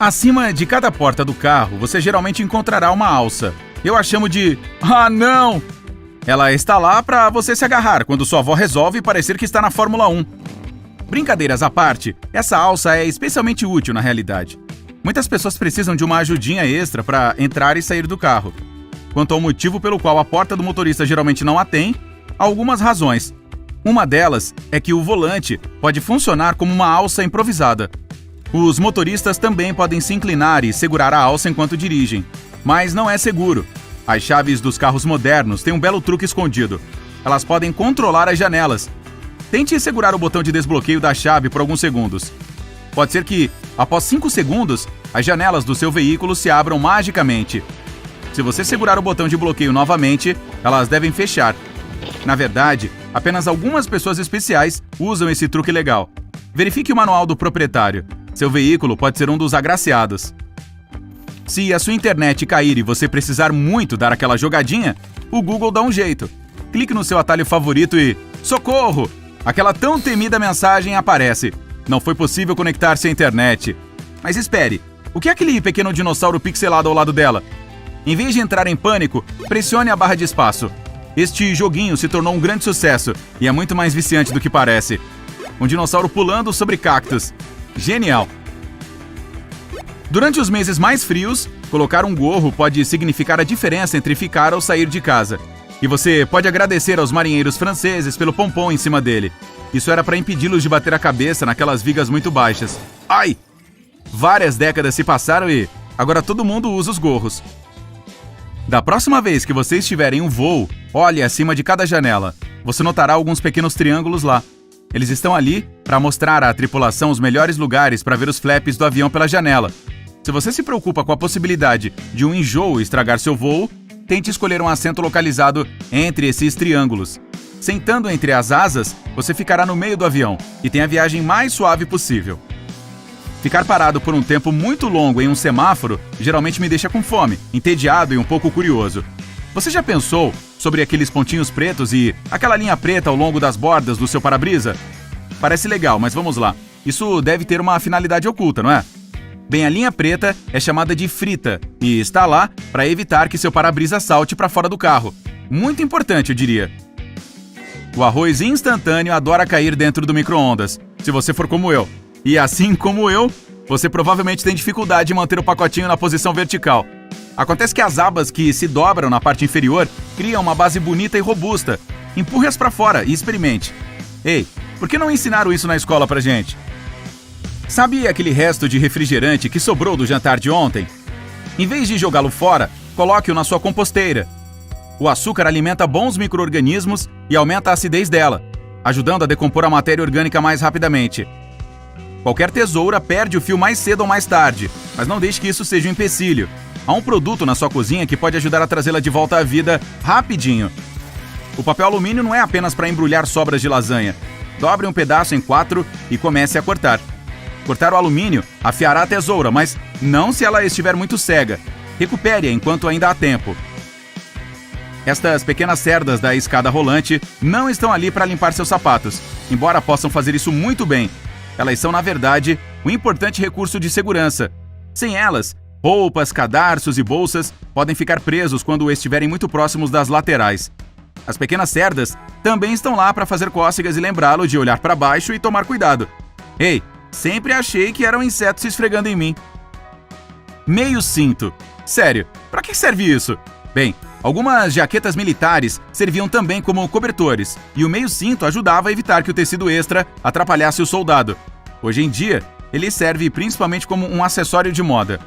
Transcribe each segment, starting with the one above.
Acima de cada porta do carro, você geralmente encontrará uma alça. Eu a chamo de "Ah, não!". Ela está lá para você se agarrar quando sua avó resolve parecer que está na Fórmula 1. Brincadeiras à parte, essa alça é especialmente útil na realidade. Muitas pessoas precisam de uma ajudinha extra para entrar e sair do carro. Quanto ao motivo pelo qual a porta do motorista geralmente não a tem, há algumas razões. Uma delas é que o volante pode funcionar como uma alça improvisada. Os motoristas também podem se inclinar e segurar a alça enquanto dirigem, mas não é seguro. As chaves dos carros modernos têm um belo truque escondido. Elas podem controlar as janelas. Tente segurar o botão de desbloqueio da chave por alguns segundos. Pode ser que, após 5 segundos, as janelas do seu veículo se abram magicamente. Se você segurar o botão de bloqueio novamente, elas devem fechar. Na verdade, apenas algumas pessoas especiais usam esse truque legal. Verifique o manual do proprietário. Seu veículo pode ser um dos agraciados. Se a sua internet cair e você precisar muito dar aquela jogadinha, o Google dá um jeito. Clique no seu atalho favorito e... Socorro! Aquela tão temida mensagem aparece. Não foi possível conectar-se à internet. Mas espere, o que é aquele pequeno dinossauro pixelado ao lado dela? Em vez de entrar em pânico, pressione a barra de espaço. Este joguinho se tornou um grande sucesso e é muito mais viciante do que parece. Um dinossauro pulando sobre cactos. Genial! Durante os meses mais frios, colocar um gorro pode significar a diferença entre ficar ou sair de casa. E você pode agradecer aos marinheiros franceses pelo pompom em cima dele. Isso era para impedi-los de bater a cabeça naquelas vigas muito baixas. Ai! Várias décadas se passaram e agora todo mundo usa os gorros. Da próxima vez que você estiver em um voo, olhe acima de cada janela. Você notará alguns pequenos triângulos lá. Eles estão ali para mostrar à tripulação os melhores lugares para ver os flaps do avião pela janela. Se você se preocupa com a possibilidade de um enjoo estragar seu voo, tente escolher um assento localizado entre esses triângulos. Sentando entre as asas, você ficará no meio do avião e tem a viagem mais suave possível. Ficar parado por um tempo muito longo em um semáforo geralmente me deixa com fome, entediado e um pouco curioso. Você já pensou sobre aqueles pontinhos pretos e aquela linha preta ao longo das bordas do seu para-brisa? Parece legal, mas vamos lá. Isso deve ter uma finalidade oculta, não é? Bem, a linha preta é chamada de frita e está lá para evitar que seu para-brisa salte para fora do carro. Muito importante, eu diria. O arroz instantâneo adora cair dentro do micro-ondas, se você for como eu. E assim como eu, você provavelmente tem dificuldade de manter o pacotinho na posição vertical. Acontece que as abas que se dobram na parte inferior criam uma base bonita e robusta. Empurre-as para fora e experimente. Ei, por que não ensinaram isso na escola pra gente? Sabe aquele resto de refrigerante que sobrou do jantar de ontem? Em vez de jogá-lo fora, coloque-o na sua composteira. O açúcar alimenta bons micro-organismos e aumenta a acidez dela, ajudando a decompor a matéria orgânica mais rapidamente. Qualquer tesoura perde o fio mais cedo ou mais tarde, mas não deixe que isso seja um empecilho. Há um produto na sua cozinha que pode ajudar a trazê-la de volta à vida rapidinho. O papel alumínio não é apenas para embrulhar sobras de lasanha. Dobre um pedaço em 4 e comece a cortar. Cortar o alumínio afiará a tesoura, mas não se ela estiver muito cega. Recupere-a enquanto ainda há tempo. Estas pequenas cerdas da escada rolante não estão ali para limpar seus sapatos, embora possam fazer isso muito bem. Elas são, na verdade, um importante recurso de segurança. Sem elas, roupas, cadarços e bolsas podem ficar presos quando estiverem muito próximos das laterais. As pequenas cerdas também estão lá para fazer cócegas e lembrá-lo de olhar para baixo e tomar cuidado. Ei, sempre achei que era um inseto se esfregando em mim. Meio cinto. Sério, para que serve isso? Bem, algumas jaquetas militares serviam também como cobertores, e o meio cinto ajudava a evitar que o tecido extra atrapalhasse o soldado. Hoje em dia, ele serve principalmente como um acessório de moda.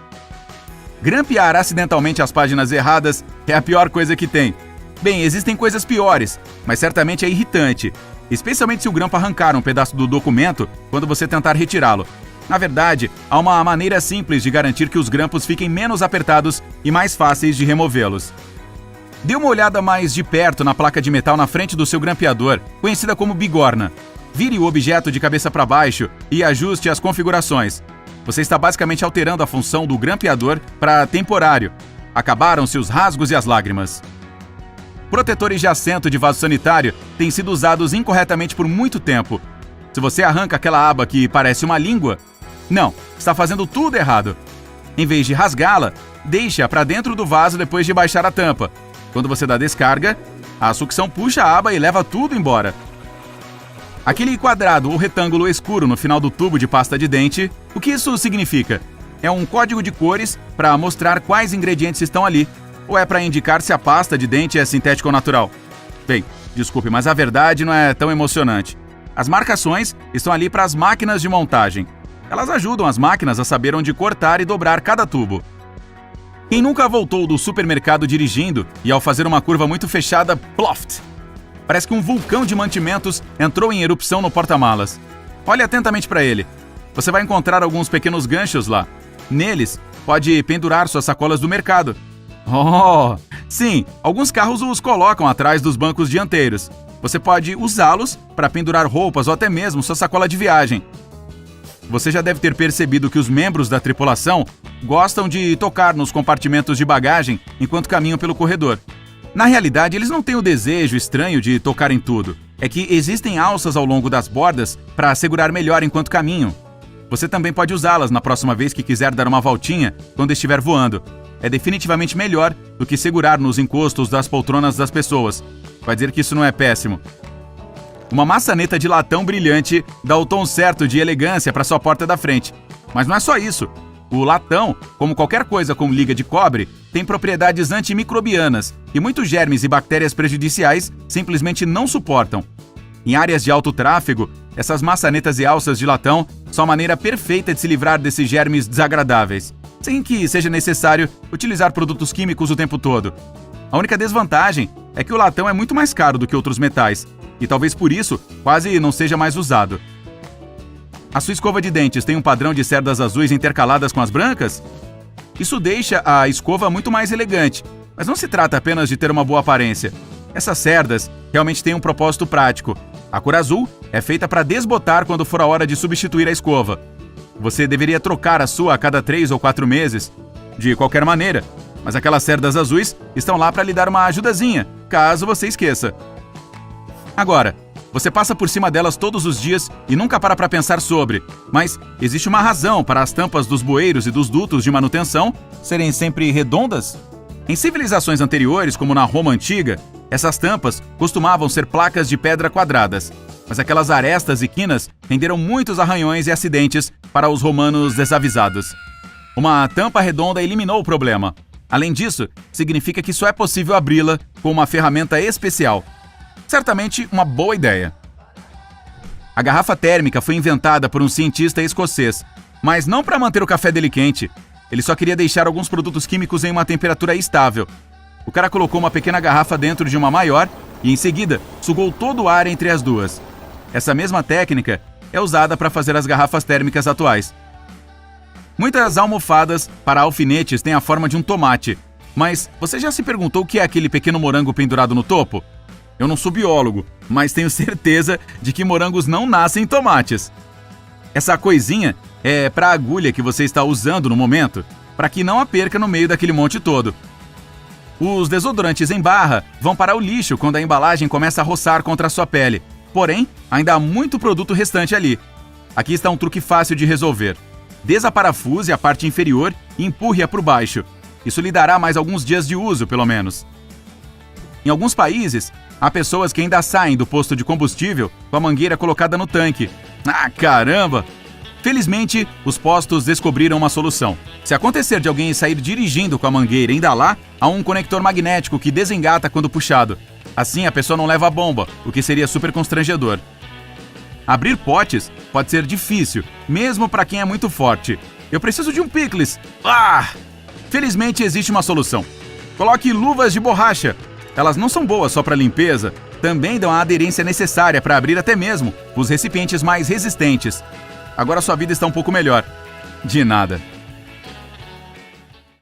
Grampear acidentalmente as páginas erradas é a pior coisa que tem. Bem, existem coisas piores, mas certamente é irritante, especialmente se o grampo arrancar um pedaço do documento quando você tentar retirá-lo. Na verdade, há uma maneira simples de garantir que os grampos fiquem menos apertados e mais fáceis de removê-los. Dê uma olhada mais de perto na placa de metal na frente do seu grampeador, conhecida como bigorna. Vire o objeto de cabeça para baixo e ajuste as configurações. Você está basicamente alterando a função do grampeador para temporário. Acabaram-se os rasgos e as lágrimas. Protetores de assento de vaso sanitário têm sido usados incorretamente por muito tempo. Se você arranca aquela aba que parece uma língua, não, está fazendo tudo errado. Em vez de rasgá-la, deixe-a para dentro do vaso depois de baixar a tampa. Quando você dá descarga, a sucção puxa a aba e leva tudo embora. Aquele quadrado ou retângulo escuro no final do tubo de pasta de dente, o que isso significa? É um código de cores para mostrar quais ingredientes estão ali, ou é para indicar se a pasta de dente é sintética ou natural? Bem, desculpe, mas a verdade não é tão emocionante. As marcações estão ali para as máquinas de montagem. Elas ajudam as máquinas a saber onde cortar e dobrar cada tubo. Quem nunca voltou do supermercado dirigindo e ao fazer uma curva muito fechada, ploft! Parece que um vulcão de mantimentos entrou em erupção no porta-malas. Olhe atentamente para ele. Você vai encontrar alguns pequenos ganchos lá. Neles, pode pendurar suas sacolas do mercado. Oh! Sim, alguns carros os colocam atrás dos bancos dianteiros. Você pode usá-los para pendurar roupas ou até mesmo sua sacola de viagem. Você já deve ter percebido que os membros da tripulação gostam de tocar nos compartimentos de bagagem enquanto caminham pelo corredor. Na realidade, eles não têm o desejo estranho de tocar em tudo. É que existem alças ao longo das bordas para segurar melhor enquanto caminham. Você também pode usá-las na próxima vez que quiser dar uma voltinha quando estiver voando. É definitivamente melhor do que segurar nos encostos das poltronas das pessoas. Vai dizer que isso não é péssimo. Uma maçaneta de latão brilhante dá o tom certo de elegância para sua porta da frente. Mas não é só isso. O latão, como qualquer coisa com liga de cobre, tem propriedades antimicrobianas e muitos germes e bactérias prejudiciais simplesmente não suportam. Em áreas de alto tráfego, essas maçanetas e alças de latão são a maneira perfeita de se livrar desses germes desagradáveis, sem que seja necessário utilizar produtos químicos o tempo todo. A única desvantagem é que o latão é muito mais caro do que outros metais, e talvez por isso quase não seja mais usado. A sua escova de dentes tem um padrão de cerdas azuis intercaladas com as brancas? Isso deixa a escova muito mais elegante, mas não se trata apenas de ter uma boa aparência. Essas cerdas realmente têm um propósito prático. A cor azul é feita para desbotar quando for a hora de substituir a escova. Você deveria trocar a sua a cada 3 ou 4 meses. De qualquer maneira, mas aquelas cerdas azuis estão lá para lhe dar uma ajudazinha, caso você esqueça. Agora, você passa por cima delas todos os dias e nunca para pensar sobre, mas existe uma razão para as tampas dos bueiros e dos dutos de manutenção serem sempre redondas? Em civilizações anteriores, como na Roma Antiga, essas tampas costumavam ser placas de pedra quadradas, mas aquelas arestas e quinas renderam muitos arranhões e acidentes para os romanos desavisados. Uma tampa redonda eliminou o problema. Além disso, significa que só é possível abri-la com uma ferramenta especial. Certamente uma boa ideia. A garrafa térmica foi inventada por um cientista escocês, mas não para manter o café dele quente. Ele só queria deixar alguns produtos químicos em uma temperatura estável. O cara colocou uma pequena garrafa dentro de uma maior e, em seguida, sugou todo o ar entre as duas. Essa mesma técnica é usada para fazer as garrafas térmicas atuais. Muitas almofadas para alfinetes têm a forma de um tomate, mas você já se perguntou o que é aquele pequeno morango pendurado no topo? Eu não sou biólogo, mas tenho certeza de que morangos não nascem em tomates. Essa coisinha é para a agulha que você está usando no momento, para que não a perca no meio daquele monte todo. Os desodorantes em barra vão para o lixo quando a embalagem começa a roçar contra a sua pele. Porém, ainda há muito produto restante ali. Aqui está um truque fácil de resolver. Desaparafuse a parte inferior e empurre-a por baixo. Isso lhe dará mais alguns dias de uso, pelo menos. Em alguns países, há pessoas que ainda saem do posto de combustível com a mangueira colocada no tanque. Ah, caramba! Felizmente, os postos descobriram uma solução. Se acontecer de alguém sair dirigindo com a mangueira ainda lá, há um conector magnético que desengata quando puxado. Assim, a pessoa não leva a bomba, o que seria super constrangedor. Abrir potes pode ser difícil, mesmo para quem é muito forte. Eu preciso de um picles. Ah! Felizmente, existe uma solução. Coloque luvas de borracha. Elas não são boas só para limpeza, também dão a aderência necessária para abrir até mesmo os recipientes mais resistentes. Agora sua vida está um pouco melhor. De nada.